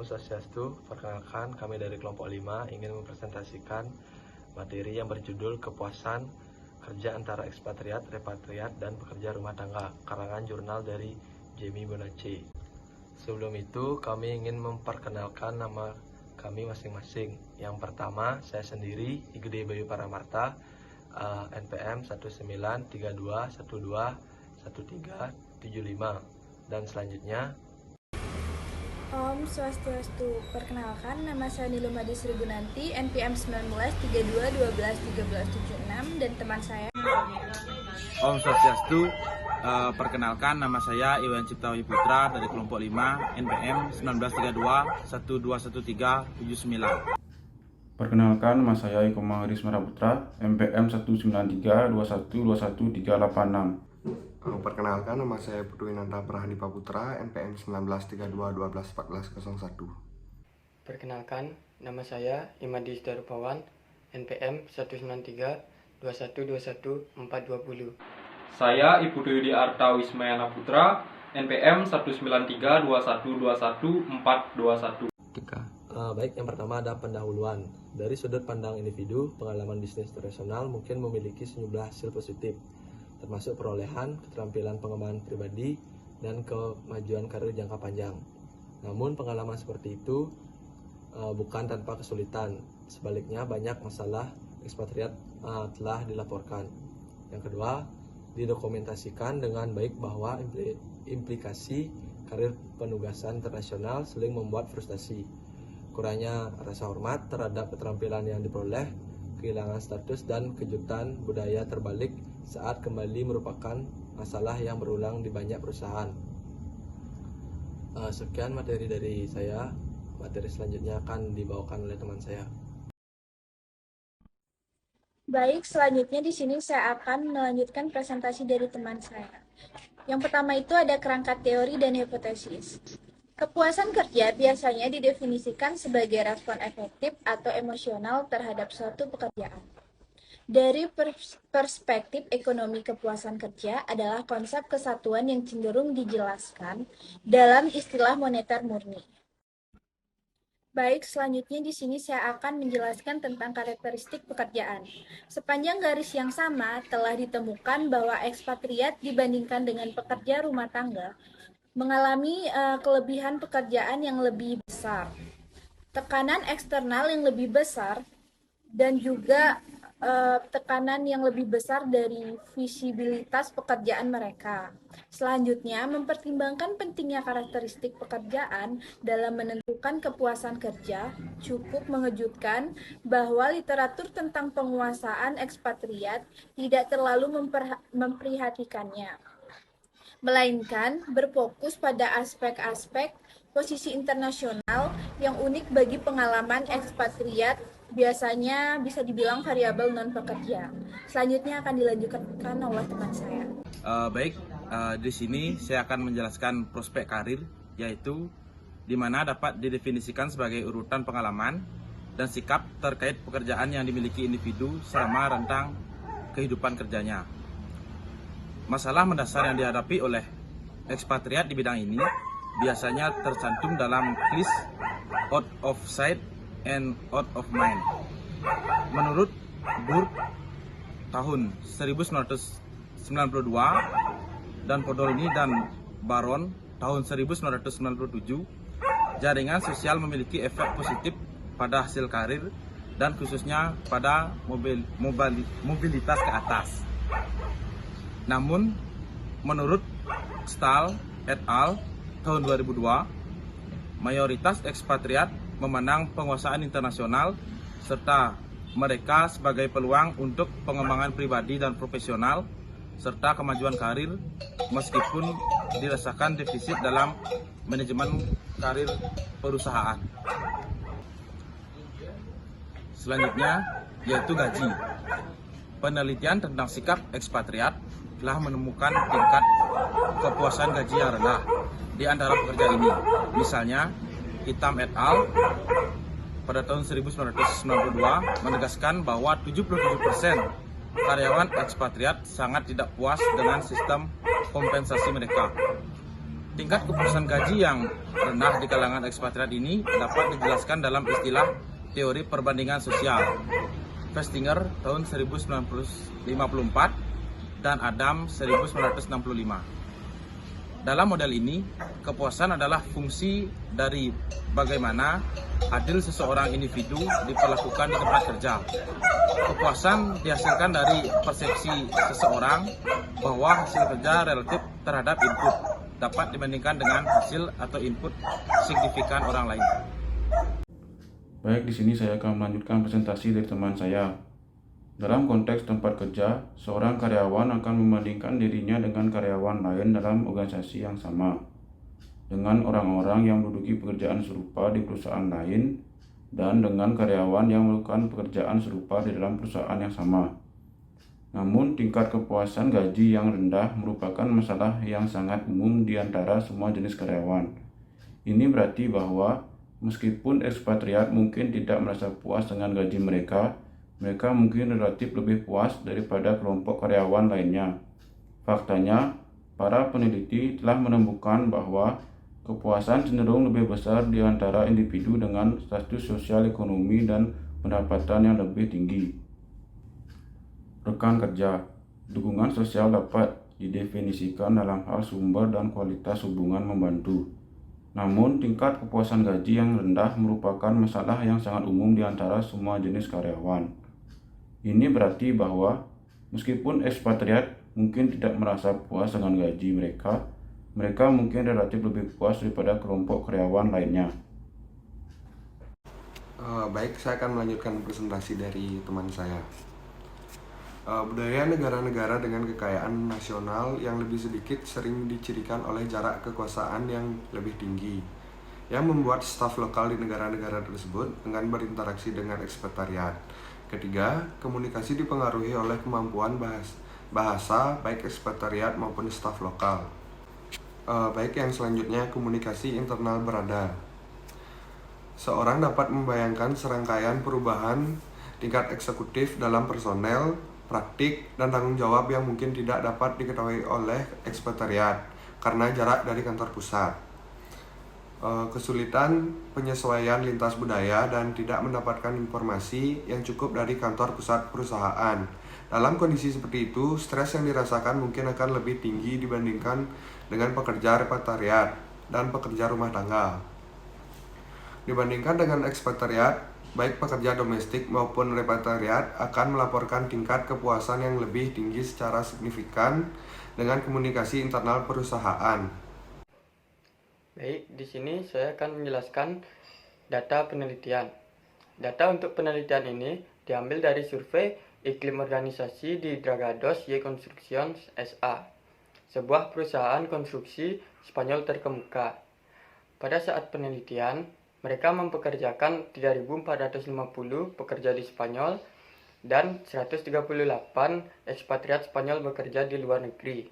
Om Swastiastu, perkenalkan kami dari kelompok 5 ingin mempresentasikan materi yang berjudul Kepuasan Kerja Antara Ekspatriat, Repatriat, dan Pekerja Rumah Tangga, karangan jurnal dari Jamie Bonace. Sebelum itu, kami ingin memperkenalkan nama kami masing-masing. Yang pertama, saya sendiri, Igede Bayu Paramarta, NPM 1932121375, dan selanjutnya Om Swastiastu, perkenalkan nama saya Nilumadi Srigunanti, NPM 1932121376, dan teman saya Om Swastiastu, perkenalkan nama saya Iwan Ciptawi Putra dari kelompok 5 NPM 1932121379. Perkenalkan, nama saya Eko Maharis Meraputra, MPM 19321211386. Perkenalkan, nama saya Putu Winanta Prahadipa Putra, NPM 1932121401. Perkenalkan, nama saya Imadi Darupawan, NPM 19321211420. Saya Ibu Dwi Arta Wismayana Putra, NPM 19321211421. Baik, yang pertama ada pendahuluan. Dari sudut pandang individu, pengalaman bisnis internasional mungkin memiliki sejumlah hasil positif, termasuk perolehan, keterampilan pengembangan pribadi, dan kemajuan karir jangka panjang. Namun pengalaman seperti itu bukan tanpa kesulitan. Sebaliknya banyak masalah ekspatriat telah dilaporkan. Yang kedua, didokumentasikan dengan baik bahwa implikasi karir penugasan internasional sering membuat frustasi, kurangnya rasa hormat terhadap keterampilan yang diperoleh, kehilangan status, dan kejutan budaya terbalik saat kembali merupakan masalah yang berulang di banyak perusahaan. Sekian materi dari saya. Materi selanjutnya akan dibawakan oleh teman saya. Baik, selanjutnya di sini saya akan melanjutkan presentasi dari teman saya. Yang pertama itu ada kerangka teori dan hipotesis. Kepuasan kerja biasanya didefinisikan sebagai respon efektif atau emosional terhadap suatu pekerjaan. Dari perspektif ekonomi, kepuasan kerja adalah konsep kesatuan yang cenderung dijelaskan dalam istilah moneter murni. Baik, selanjutnya di sini saya akan menjelaskan tentang karakteristik pekerjaan. Sepanjang garis yang sama telah ditemukan bahwa ekspatriat dibandingkan dengan pekerja rumah tangga mengalami kelebihan pekerjaan yang lebih besar, tekanan eksternal yang lebih besar, dan juga tekanan yang lebih besar dari visibilitas pekerjaan mereka. Selanjutnya, mempertimbangkan pentingnya karakteristik pekerjaan dalam menentukan kepuasan kerja, cukup mengejutkan bahwa literatur tentang penguasaan ekspatriat tidak terlalu memperhatikannya, melainkan berfokus pada aspek-aspek posisi internasional yang unik bagi pengalaman ekspatriat, biasanya bisa dibilang variabel non-pekerja. Selanjutnya akan dilanjutkan oleh teman saya. Di sini saya akan menjelaskan prospek karir, yaitu di mana dapat didefinisikan sebagai urutan pengalaman dan sikap terkait pekerjaan yang dimiliki individu selama rentang kehidupan kerjanya. Masalah mendasar yang dihadapi oleh ekspatriat di bidang ini biasanya tercantum dalam list out of sight and out of mind. Menurut Burke tahun 1992 dan Podolny dan Baron tahun 1997, jaringan sosial memiliki efek positif pada hasil karir dan khususnya pada mobilitas ke atas. Namun, menurut Stahl et al. Tahun 2002, mayoritas ekspatriat memandang penguasaan internasional serta mereka sebagai peluang untuk pengembangan pribadi dan profesional serta kemajuan karir, meskipun dirasakan defisit dalam manajemen karir perusahaan. Selanjutnya, yaitu gaji. Penelitian tentang sikap ekspatriat telah menemukan tingkat kepuasan gaji yang rendah di antara pekerja ini. Misalnya, Hitam et al. Pada tahun 1992 menegaskan bahwa 77% karyawan ekspatriat sangat tidak puas dengan sistem kompensasi mereka. Tingkat kepuasan gaji yang rendah di kalangan ekspatriat ini dapat dijelaskan dalam istilah teori perbandingan sosial Festinger tahun 1954 dan Adam 1965. Dalam model ini, kepuasan adalah fungsi dari bagaimana adil seseorang individu diperlakukan di tempat kerja. Kepuasan dihasilkan dari persepsi seseorang bahwa hasil kerja relatif terhadap input dapat dibandingkan dengan hasil atau input signifikan orang lain. Baik, di sini saya akan melanjutkan presentasi dari teman saya. Dalam konteks tempat kerja, seorang karyawan akan membandingkan dirinya dengan karyawan lain dalam organisasi yang sama, dengan orang-orang yang menduduki pekerjaan serupa di perusahaan lain, dan dengan karyawan yang melakukan pekerjaan serupa di dalam perusahaan yang sama. Namun, tingkat kepuasan gaji yang rendah merupakan masalah yang sangat umum di antara semua jenis karyawan. Ini berarti bahwa meskipun ekspatriat mungkin tidak merasa puas dengan gaji mereka mungkin relatif lebih puas daripada kelompok karyawan lainnya. Faktanya, para peneliti telah menemukan bahwa kepuasan cenderung lebih besar di antara individu dengan status sosial ekonomi dan pendapatan yang lebih tinggi. Rekan kerja, dukungan sosial dapat didefinisikan dalam hal sumber dan kualitas hubungan membantu. Namun, tingkat kepuasan gaji yang rendah merupakan masalah yang sangat umum di antara semua jenis karyawan. Ini berarti bahwa meskipun ekspatriat mungkin tidak merasa puas dengan gaji mereka mungkin relatif lebih puas daripada kelompok karyawan lainnya. Baik, saya akan melanjutkan presentasi dari teman saya. Budaya negara-negara dengan kekayaan nasional yang lebih sedikit sering dicirikan oleh jarak kekuasaan yang lebih tinggi, yang membuat staf lokal di negara-negara tersebut enggan berinteraksi dengan ekspatriat. Ketiga, komunikasi dipengaruhi oleh kemampuan bahasa baik ekspatriat maupun staf lokal. Baik, yang selanjutnya komunikasi internal berada. Seorang dapat membayangkan serangkaian perubahan tingkat eksekutif dalam personel, praktik, dan tanggung jawab yang mungkin tidak dapat diketahui oleh ekspatriat karena jarak dari kantor pusat. Kesulitan penyesuaian lintas budaya dan tidak mendapatkan informasi yang cukup dari kantor pusat perusahaan. Dalam kondisi seperti itu, stres yang dirasakan mungkin akan lebih tinggi dibandingkan dengan pekerja repatriat dan pekerja rumah tangga. Dibandingkan dengan ekspatriat, baik pekerja domestik maupun repatriat akan melaporkan tingkat kepuasan yang lebih tinggi secara signifikan dengan komunikasi internal perusahaan. Baik, di sini saya akan menjelaskan data penelitian. Data untuk penelitian ini diambil dari survei iklim organisasi di Dragados Y Constructions SA, sebuah perusahaan konstruksi Spanyol terkemuka. Pada saat penelitian, mereka mempekerjakan 3.450 pekerja di Spanyol dan 138 ekspatriat Spanyol bekerja di luar negeri.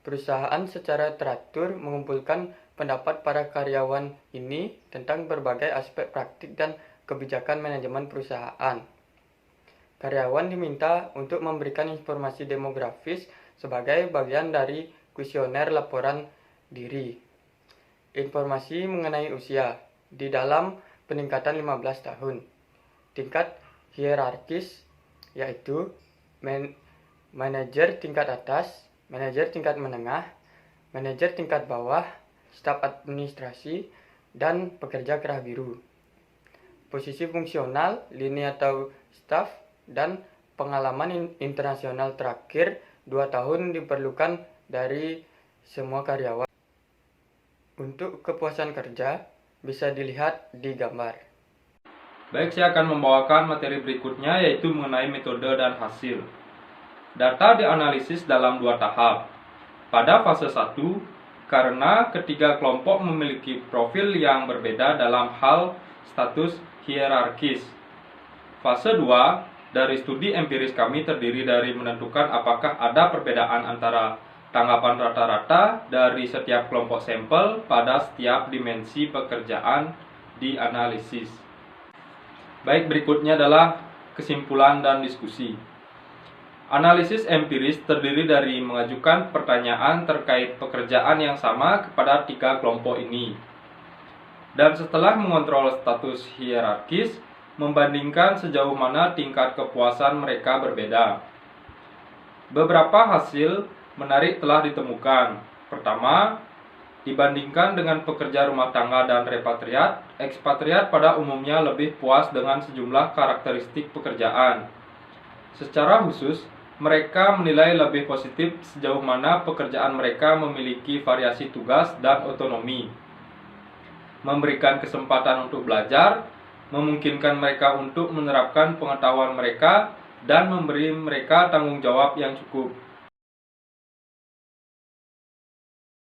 Perusahaan secara teratur mengumpulkan pendapat para karyawan ini tentang berbagai aspek praktik dan kebijakan manajemen perusahaan. Karyawan diminta untuk memberikan informasi demografis sebagai bagian dari kuesioner laporan diri. Informasi mengenai usia di dalam peningkatan 15 tahun. Tingkat hierarkis yaitu manajer tingkat atas, manajer tingkat menengah, manajer tingkat bawah, staf administrasi, dan pekerja kerah biru. Posisi fungsional, lini atau staf, dan pengalaman internasional terakhir 2 tahun diperlukan dari semua karyawan. Untuk kepuasan kerja bisa dilihat di gambar. Baik, saya akan membawakan materi berikutnya yaitu mengenai metode dan hasil. Data dianalisis dalam 2 tahap. Pada fase 1, karena ketiga kelompok memiliki profil yang berbeda dalam hal status hierarkis. Fase 2, dari studi empiris kami terdiri dari menentukan apakah ada perbedaan antara tanggapan rata-rata dari setiap kelompok sampel pada setiap dimensi pekerjaan dianalisis. Baik, berikutnya adalah kesimpulan dan diskusi. Analisis empiris terdiri dari mengajukan pertanyaan terkait pekerjaan yang sama kepada 3 kelompok ini. Dan setelah mengontrol status hierarkis, membandingkan sejauh mana tingkat kepuasan mereka berbeda. Beberapa hasil menarik telah ditemukan. Pertama, dibandingkan dengan pekerja rumah tangga dan repatriat, ekspatriat pada umumnya lebih puas dengan sejumlah karakteristik pekerjaan. Secara khusus, mereka menilai lebih positif sejauh mana pekerjaan mereka memiliki variasi tugas dan otonomi, memberikan kesempatan untuk belajar, memungkinkan mereka untuk menerapkan pengetahuan mereka, dan memberi mereka tanggung jawab yang cukup.